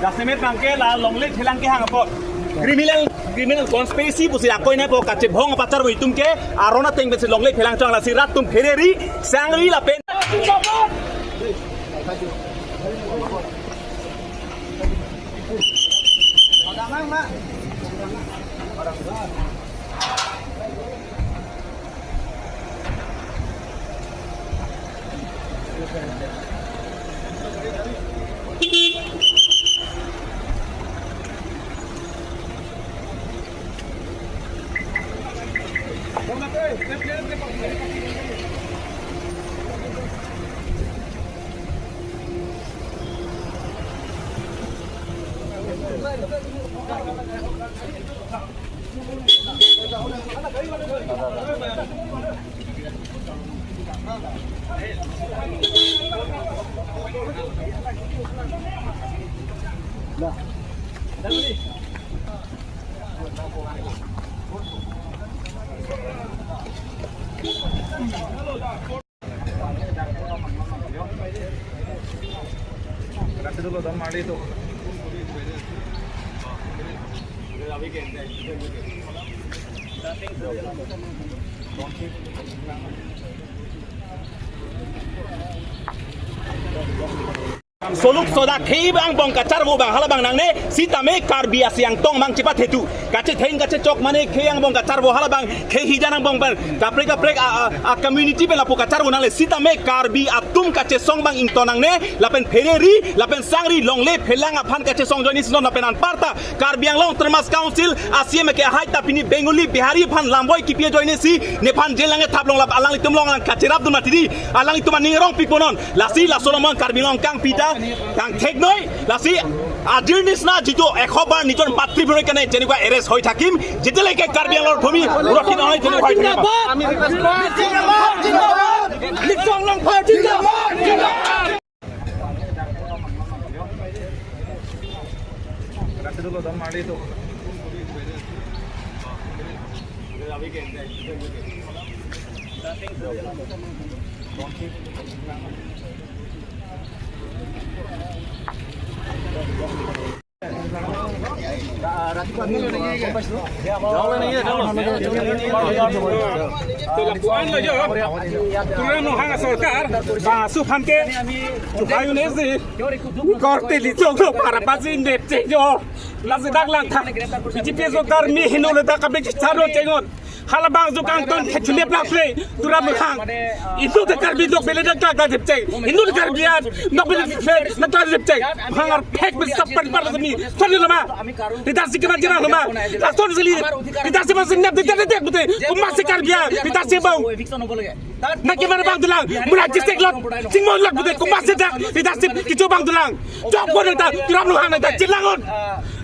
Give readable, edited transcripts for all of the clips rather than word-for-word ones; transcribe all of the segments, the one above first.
Dasemet bangke la longlet hilang ke hang apa criminal conspiracy busi akoi na po kache bhong patar boi tumke arona teng besi longlet hilang chang la sirat tum phereri sangri la pen Soluk soda khei bang bong kacar bo bang hala bang nang ne sitame karbi asiang tong mang cepat hetu kace thein kace chok mane khei ang bong kacar bo hala bang khei hijanang bong bang kaprek a community be lapo kacar bo nang le sitame karbi atum kace song bang ington nang ne lapen phereri lapen sangri longle phelang aphan kace song joini snon lapen an parta karbi ang long termas council asiem ke haita pini bengali bihari phan lamboi kipie joini si nephan jelange thaplong lap alang litum long lang kace rab dum matidi alang litum ningrong piponon lasi la solomon karbi long kang pita Kang take noi lasi ajir nisna jito ekhobar nijon patri bore kane jenikuwa arrest hoi thakim jeteleke karbi alor bhumi urokhi নহয় jeni hoi thakim ami জিন্দাবাদ লিচং লং ফা জিন্দাবাদ রাতে তো দম মারি তো सरकार सुफानके करते लिचों para pazin dep cengjo lazi daglang tha BJP सरकार mi hinole da kabek charo cengon halabang jukang ton khechule plakle dura mukhang itu te karbi dok bele da ka dep ceng hindu karbian nok bele na ta dep ceng hangar phek be sab par mi chole lama tidak sih kebanjiran lama langsung seli tidak sih masih nep tidak bute masih karbian tidak sih bau nak gimana bang dulang murah cisek lot sing mau lot bute masih dak tidak sih kicu bang dulang jok boleh tak dura mukhang na cilangon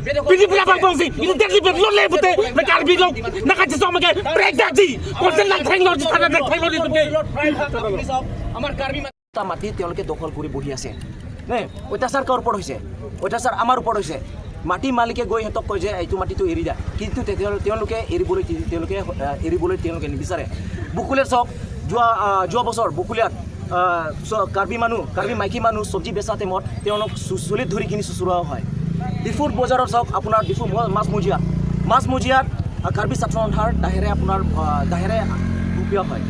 Bini berapa bangsi? Ini dari berlole bute, mereka lebih long, nak kasih sama ke break daji, konsen nak teknologi sana nak teknologi tu ke. Amar karbi mati তেওঁলোকে দখল কৰি বহি আছে নে অত্যাচাৰ কৰ ওপৰত হৈছে অত্যাচাৰ আমাৰ ওপৰত হৈছে মাটি মালিকে গৈ হেতক কয় যে এইটো মাটিটো এৰি দা কিন্তু তেওঁলোকে এৰিবলৈ নিবিচাৰে বুকুলেৰ চক যোৱা বছৰ বুকুলিয়াত কাৰ্বি মাইকী মানুহ চব্জি বেচা টাইমত তেওঁলোক চুলিত ধৰি কিনি চুচুৰোৱা হয় ডিফুৰ বজাৰত চক আপোনাৰ ডিফু মাছমুজিয়াত কাৰ্বি ছাত্ৰসন্থাৰ দাহেৰে দুপিয়া হয়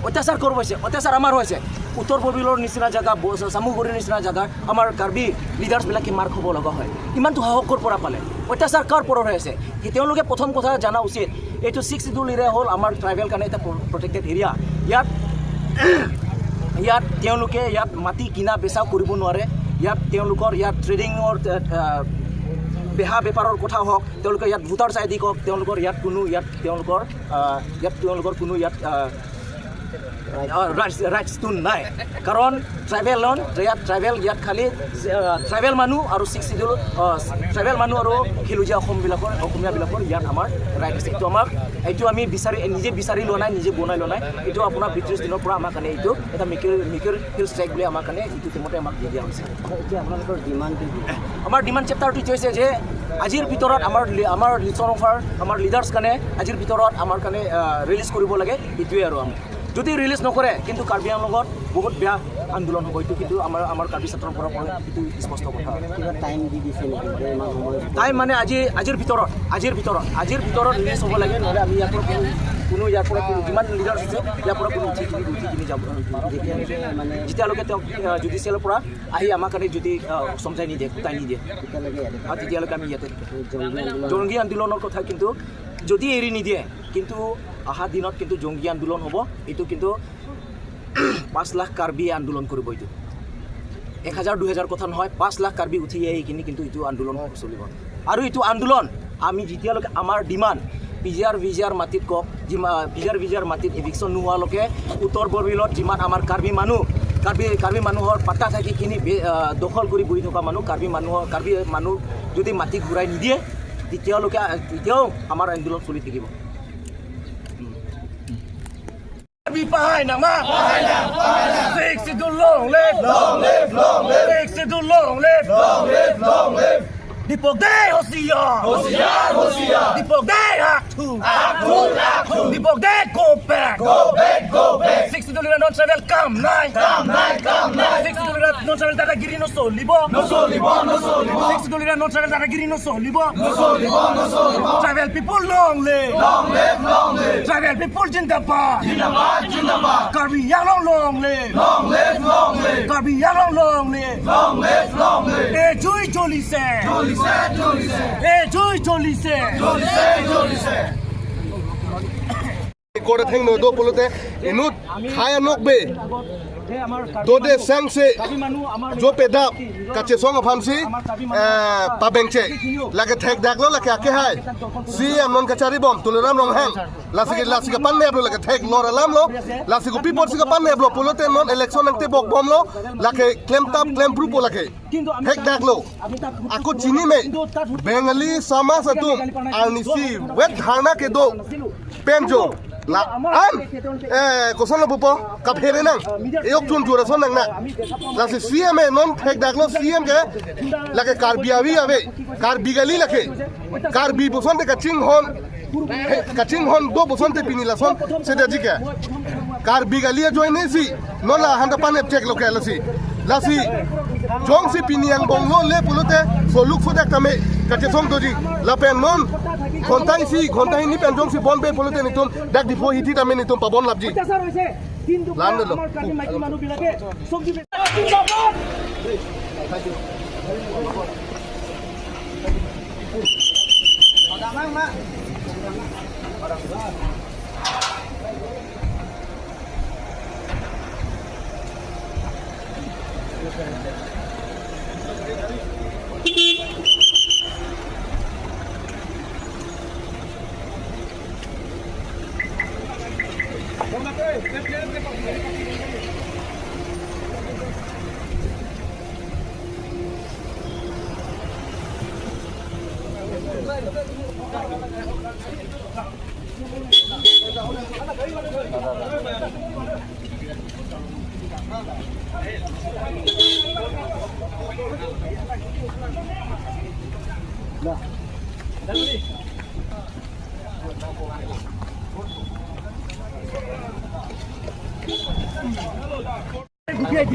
অত্যাচাৰ কৰিব হৈছে অত্যাচাৰ আমাৰ হৈছে উত্তৰ পূৰ্বাঞ্চলৰ নিচিনা জায়গা চামুগুৰিৰ নিচিনা জায়গা আমাৰ কাৰ্বি লিডাৰ্ছবিলাকে মাৰ খাব লগা হয় ইমানটো সাহসৰ পৰা পালে অত্যাচাৰ কাৰ পৰা হৈ আছে তেওঁলোকে প্ৰথম কথা জানা উচিত এইটো 6 শিডিউল এৰিয়া হ'ল আমাৰ ট্ৰাইবেল কাৰণে এটা প্ৰটেক্টেড এৰিয়া ইয়াত তেওঁলোকে ইয়াত মাটি কিনা বেচা কৰিব নোৱাৰে ইয়াত তেওঁলোকৰ ইয়াত ট্ৰেডিঙৰ বেহা বেপাৰৰ কথা হওক তেওঁলোকে ইয়াত ভোটাৰ আইডি হওক তেওঁলোকৰ ইয়াত কোনো ৰাইটছটো নাই কাৰণ ট্ৰাইবেল ইয়াত খালি ট্ৰাইবেল মানুহ আৰু ট্ৰাইবেল মানুহ আৰু সেউজীয়া অসমীয়াবিলাকৰ ইয়াত আমাৰ ৰাইট আছে এইটো আমাক এইটো আমি নিজে বিচাৰি লোৱা নাই নিজে বনাই লোৱা নাই এইটো আপোনাৰ ব্ৰিটিছ দিনৰ পৰা আমাৰ কাৰণে এইটো এটা মিকিৰ হিল ষ্ট্ৰাইক বুলি আমাৰ কাৰণে এইটো টাইমতে আমাক দি দিয়া হৈছে এতিয়া আপোনালোকৰ ডিমাণ্ডটো আমাৰ ডিমাণ্ড চেপ্টাৰটো এইটো হৈছে যে আজিৰ ভিতৰত আমাৰ লিচনফাৰ আমাৰ লিডাৰ্ছ কাৰণে আজিৰ ভিতৰত আমাৰ কাৰণে ৰিলিজ কৰিব লাগে এইটোৱে আৰু আমি যদি ৰিলিজ নকৰে কিন্তু কাৰ্বি আংলঙৰ লগত বহুত বেয়া আন্দোলন হ'ব এইটো কিন্তু আমাৰ কাৰ্বি ছাত্ৰৰ পৰা এইটো স্পষ্ট কথা কিবা টাইম দি দিছে নেকি টাইম মানে আজিৰ ভিতৰত ৰিলিজ হ'ব লাগে নহ'লে আমি ইয়াৰ পৰা কোনো ইয়াৰ পৰা যিমান লিডাৰ্ছ আছে ইয়াৰ পৰা কোনো উঠি কিনি যাব মানে যেতিয়ালৈকে তেওঁক জুডিচিয়েলৰ পৰা আহি আমাৰ কাৰণে যদি সমজাই নিদিয়ে গোটাই নিদিয়ে তেতিয়ালৈকে আমি ইয়াতে জংগী আন্দোলনৰ কথা কিন্তু যদি এৰি নিদিয়ে কিন্তু অহা দিনত কিন্তু জংগী আন্দোলন হ'ব এইটো কিন্তু 5 লাখ কাৰ্বি আন্দোলন কৰিব এইটো 1000-2000 কথা নহয় 5 লাখ কাৰ্বি উঠি আহি কিনি কিন্তু এইটো আন্দোলন চলিব আৰু এইটো আন্দোলন আমি যেতিয়ালৈকে আমাৰ ডিমাণ্ড পিজিআৰ মাটিত কওক পিজিআৰ মাটিত এভিকশ্যন নোহোৱালৈকে উত্তৰ বৰবিলত যিমান আমাৰ কাৰ্বি মানুহৰ পাত্তা থাকি কিনি দখল কৰি বহি থকা কাৰ্বি মানুহ যদি মাটি ঘূৰাই নিদিয়ে তেতিয়াও আমাৰ আন্দোলন চলি থাকিব Behind them, Six to long live, Six to long live, People they Hosiar, People they Aktu, People they go back, 60 dollar non travel come nine, 60 dollar non travel data giri no solibo, 60 dollar non travel data giri no solibo, travel people long live, travel people jindabad, Karbi Anglong long live, Karbi Anglong long live, Eh Joy Jolly say. Hey, Jolly say. Kora thing no do polote inut khaya nok be do de sang se jo pedap kache song phamsi pabengche lage thek daklo lage ake hai si amnon kachari bom tuleram rong hang lasige pan ne blo lage thek lor alam lo lasige people siga pan ne blo polote non election nte bok bom lo lage claim proof lage thek daklo aku chini me bengali samaj atum arnisi wet dharna ke do penjo la an kosan lo pupo kaphere nang yok tun jura son nang na la se cm non thek daklo cm ke lage karbiawi ave karbigali lake karbi boson de kaching hon do boson te pinila son se de jike karbigali join si non la handa pan check lo ke lasi jong si piniang bonglo le pulote so look for that tame kache song doji la pen non kontai ni pen jong si bon be pulote ni tum dak di hiti tame ni tum pabon labji lan lo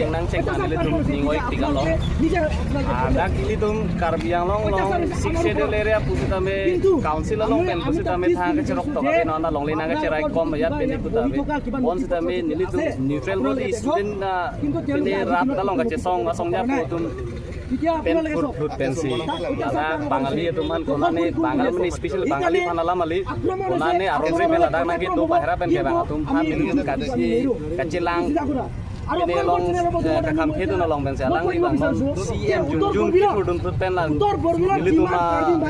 nang cek nang tum ningoi tiga long ada kili tum Karbi Anglong long sikse de area pusitame council long pen pusitame thang ke cerok to ke nona long lena ke cerai kom ya pen pusitame bon sitame nili tum neutral body student na ini rat da long ke song nya tum pen fruit pensi ada bangali tuman konane bangal meni special bangali panala mali konane aromre mela da nagi do bahra pen ke bang tum phan nili tum kacilang ini long kakam itu nolong pensi alang di bang non CM junjung itu dun pen lang nili tum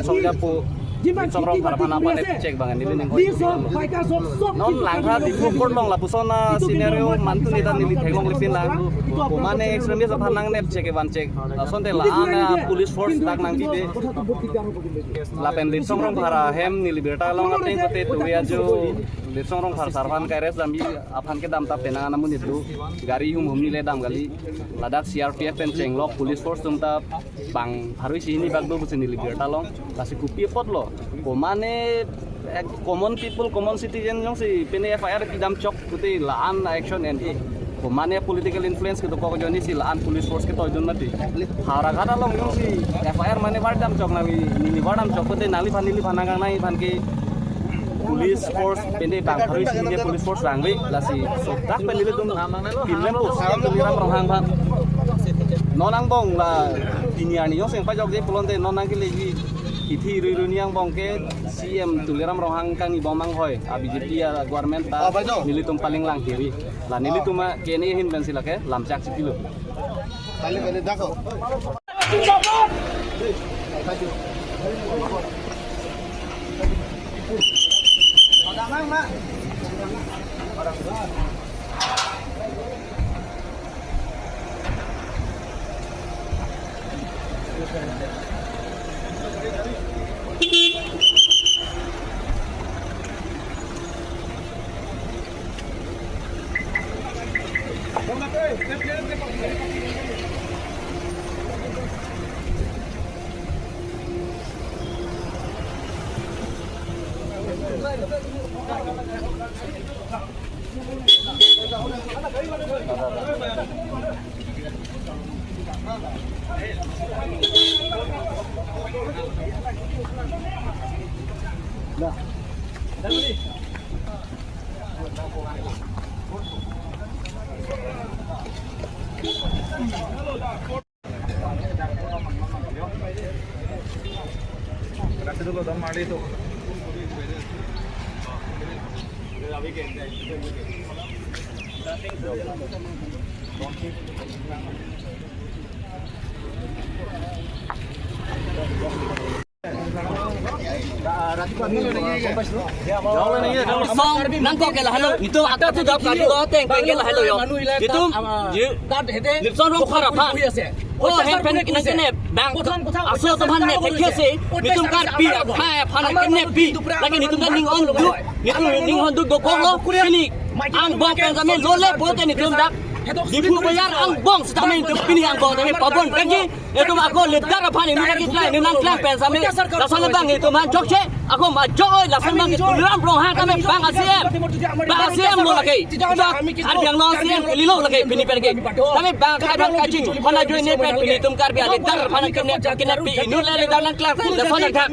songja pu Somrong Parapana Panet cek bangan nili ning non langkah di pukul long la pusona scenario mantu nita nili thegong lipin lang kumane extremis aphanang net cek ban cek sonte la ana police force tak nang gibe la pen lin somrong para hem nili berta long ate kote tuya jo lin somrong par sarvan kaires dambi aphan ke dam ta pena namun itu gari hum nile dam gali ladak CRPF pen cenglok police force tumta bang harus sini bagdo busin nili berta long kasih kupi pot lo kumane common people, common citizen yang si pene FIR tidam cok kuti laan action and kumane political influence gitu kok joni si laan police force kita jon mati hara kata long yang si FIR mane bardam cok nali nini bardam cok kuti nali phanangang nai phan ke police force pene bang harus si police force rangwe la si sotak penile tum pinlem lo sam liram rohang bang nonang bong la diniani yo sing pajok je pelonte nonang ke legi ithi riruniang bongke CM tuliram rohang kang ibomang hoy BJP ya government ta nilitum paling lang kiri la nilituma kene hin ben silake lamchak sikilo Kali kali dako. Nang kok kela halo itu ada tu dap kali ko teng kela halo yo itu lipson rong khara pha oh he pen kina kene bang aso tuhan ne tekese nitum kar pi pha phana kene pi lagi nitum ning on du nitum ning on du go lo kini ang bong pen kami lole bote nitum dak Dipu bayar ang bong sa tamin itu pini ang bong tapi pabon kanji itu aku ledar apa ni lagi klien ni nang klien pen sami lasan bang itu man jokche aku ma joy lasan bang itu ram rong ha kami bang asiem lo lagi itu ada yang lo asiem lilo lagi pini pen lagi kami bang kadang kaji mana joy ni pen pini tum kar biar ledar mana kena pi ini le ledar nang klien lasan dah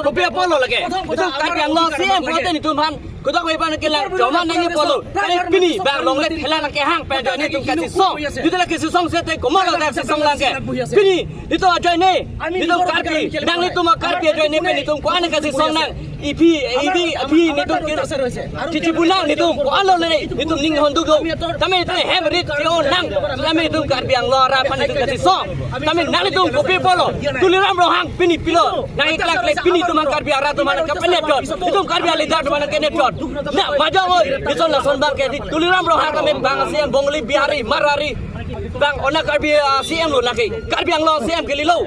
kopi apa lo lagi itu kar yang lo asiem bote itu man kudak we pan kela joma nang polo pini bang long le hela nang ke hang pen ini tu kasih song, itu lagi song saya teh komar ada song lagi. Ini itu aja ini, itu karpi, nang itu mah karpi aja ini pen itu ku ane kasih song nang, ipi itu cici punang itu ku alo le itu ning hondu go, kami itu hybrid yo nang, kami itu karpi yang lora pan itu kasih song, kami nang itu kopi polo, tuliram rohang pini pilo, nang iklak le pini itu mah karpi arah tu mana kapenet jod, itu karpi alidar tu mana kenet jod, nah baca oi, itu langsung bang kedi, tuliram rohang kami bang siam bongli biari marari bang ona karbi CM lo lagi karbi yang lo CM kelilo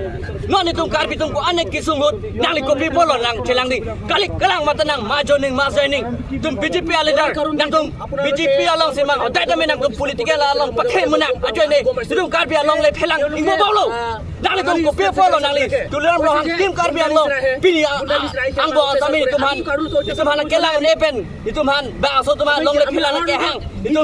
non itu karbi tungku anek kisumut nang li kopi polo nang celang ni kali kelang mata nang majo ning maso ning tum BJP alidar nang tum BJP along simang otai tame nang politikal along pakai menang ajo ni itu karbi along le phelang ingo bolo nang li tum kopi polo nang li tuliram lo hang tim karbi yang lo pini ang bo tame itu man kelang nepen itu man ba so tu man long le phelang ke hang itu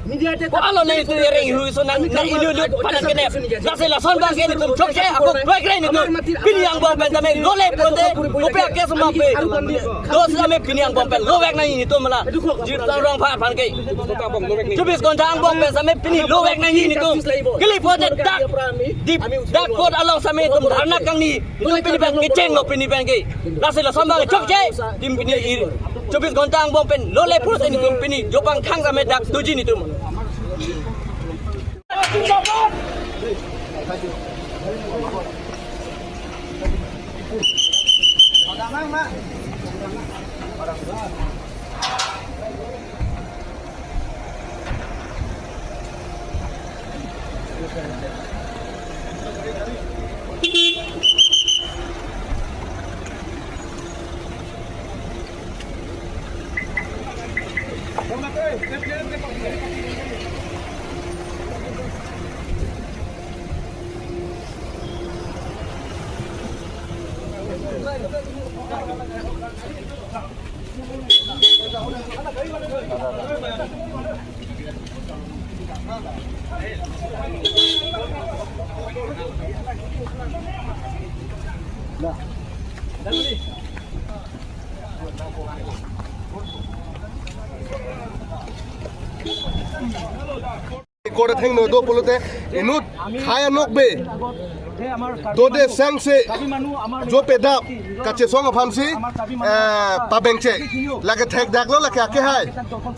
media te alo nei tu ring hu so nang ilu panan kene nase la son bang kene tum chokche ako break rain itu pini yang bom pen tame lole pote kopi ke semua pe dos tame pini yang bom pen lo wek nai itu mala jit rong pha phan ke 24 घंटा ang bom pen tame pini lo wek nai itu kili pote dak dak pot along same tum dharna kang ni itu pini bang ke cheng lo pini bang ke nase la son bang chokche tim pini 24 घंटा ang bom pen lole pote ni tum pini jopang khang same dak tuji ni tum Kau dah tengok dua puluh teh, inut kaya nok be, dode sang se, jo pedap, kace song apam si, pabengce, lagi tek dak lo lagi akeh hai,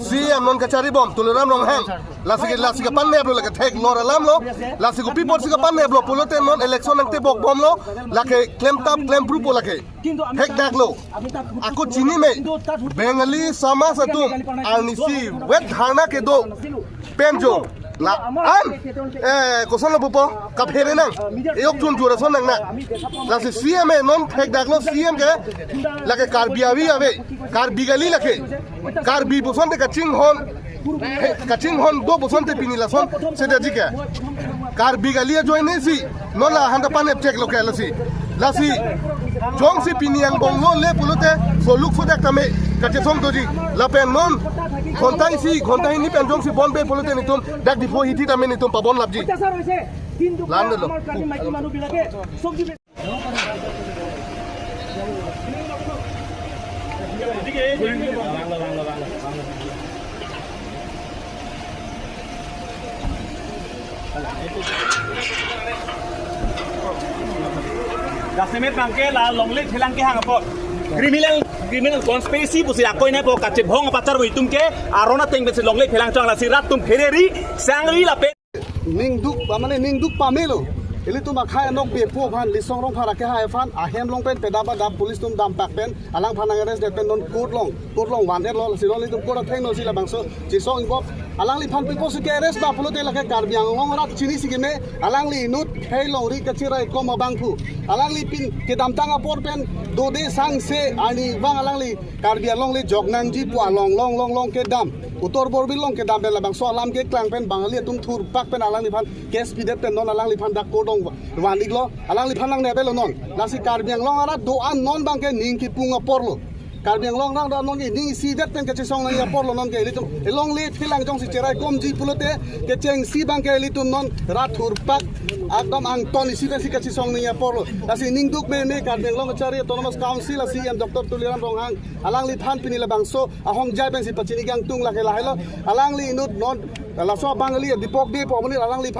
si amnon kacari bom, tuleram long hang, lasi ke pan neblo lagi tek lor alam lo, lasi ke people si ke pan neblo, puluh teh non election nanti bok bom lo, lagi claim tap claim proof lagi, tek dak lo, aku cini me, Bengali sama satu, alnisi, wet harna ke do, penjo. La kosan lo pupo kaphere nang yok chun chura son nang na la se CM non thek dak lo CM ke la ke karbiawi ave karbigali la ke karbi boson te kaching hon do boson te pinila son se de jike karbigali join ne si no la handa pane check lo ke la si jong si piniang bong lo le pulute so look for that tame kache som doji la pen non kontai ni pen jong si bon be pulute ni tum dak before hiti tame ni tum pabon labji lan lo Gasemet bangke la longle thelang ke hang apot criminal conspiracy busi akoi na po kache bhong patar wi tumke arona teng bese longle thelang chang la sirat tum phereri sangri la pe ningduk pamelo ili tu makhaya nok be pu phan lisong rong phara ke hai phan a hem long pen pedaba dam police tum dam pak pen alang phan arrest det pen non court long wan det lo si lo li tum ko theng no si la bangso chi song bop alang li phan pe ko su ke arrest ba pulo te la ke karbiang long rat chini si ge me alang li nut khei long ri ka chirai ko ma bangphu alang li pin ke dam tanga por pen do de sang se ani wang alang li karbiang long li jognang ji pu long ke dam utor bor bilong ke dam la bangso alam ke klang pen bangali tum thur pak pen alang li phan case pi det pen non alang li phan dak ko dong wan iglo alang li phan lang ne belo non lasi karbiang long ara do an non bang ke ning ki punga porlo karbiang long rang da non ki ning si det pen ke chong na ya porlo non ke litum long le philang jong si cherai kom ji pulote ke cheng si bang ke litum non rat thur pak akdom ang ton si ben si ke chong na ya porlo lasi ning duk me karbiang long chari autonomous council asi am dr tuliram rong hang alang li phan pinila bangso ahong jai ben si pachini gang tung la ke la helo alang li nut non la so bangali dipok be po mani alang li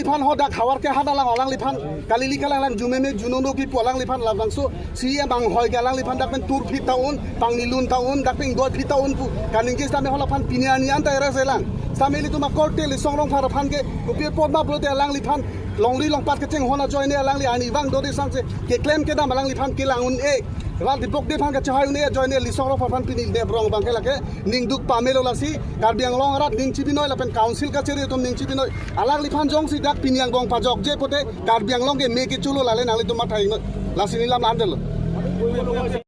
phan hodak khawar ke hadalang alang li phan kalili kalang jumeme junono ki polang li phan labang so siya bang hoy galang li phan dak pen tur phit taun pangilun taun dak pen god phit taun pu kaning ke stame hola phan piniani an ta reselang sameli tu ma korte li songrong phara phan ke kupi pot ma blote alang li phan longri long pat ke cheng hona join ne alang li ani wang do de sang se ke claim ke dam alang li phan ke langun e ral dipok de phan ka chahai ne join ne li songrong phara phan pini de brong bang ke la ke ning duk pamelo la si karbiang long rat ning chibinoi la pen council ka cheri tum ning chibinoi alang li phan jong si dak piniang bong pajok je pote karbiang long ke me ke chulo la le nang li tu ma thai la si ni lam andel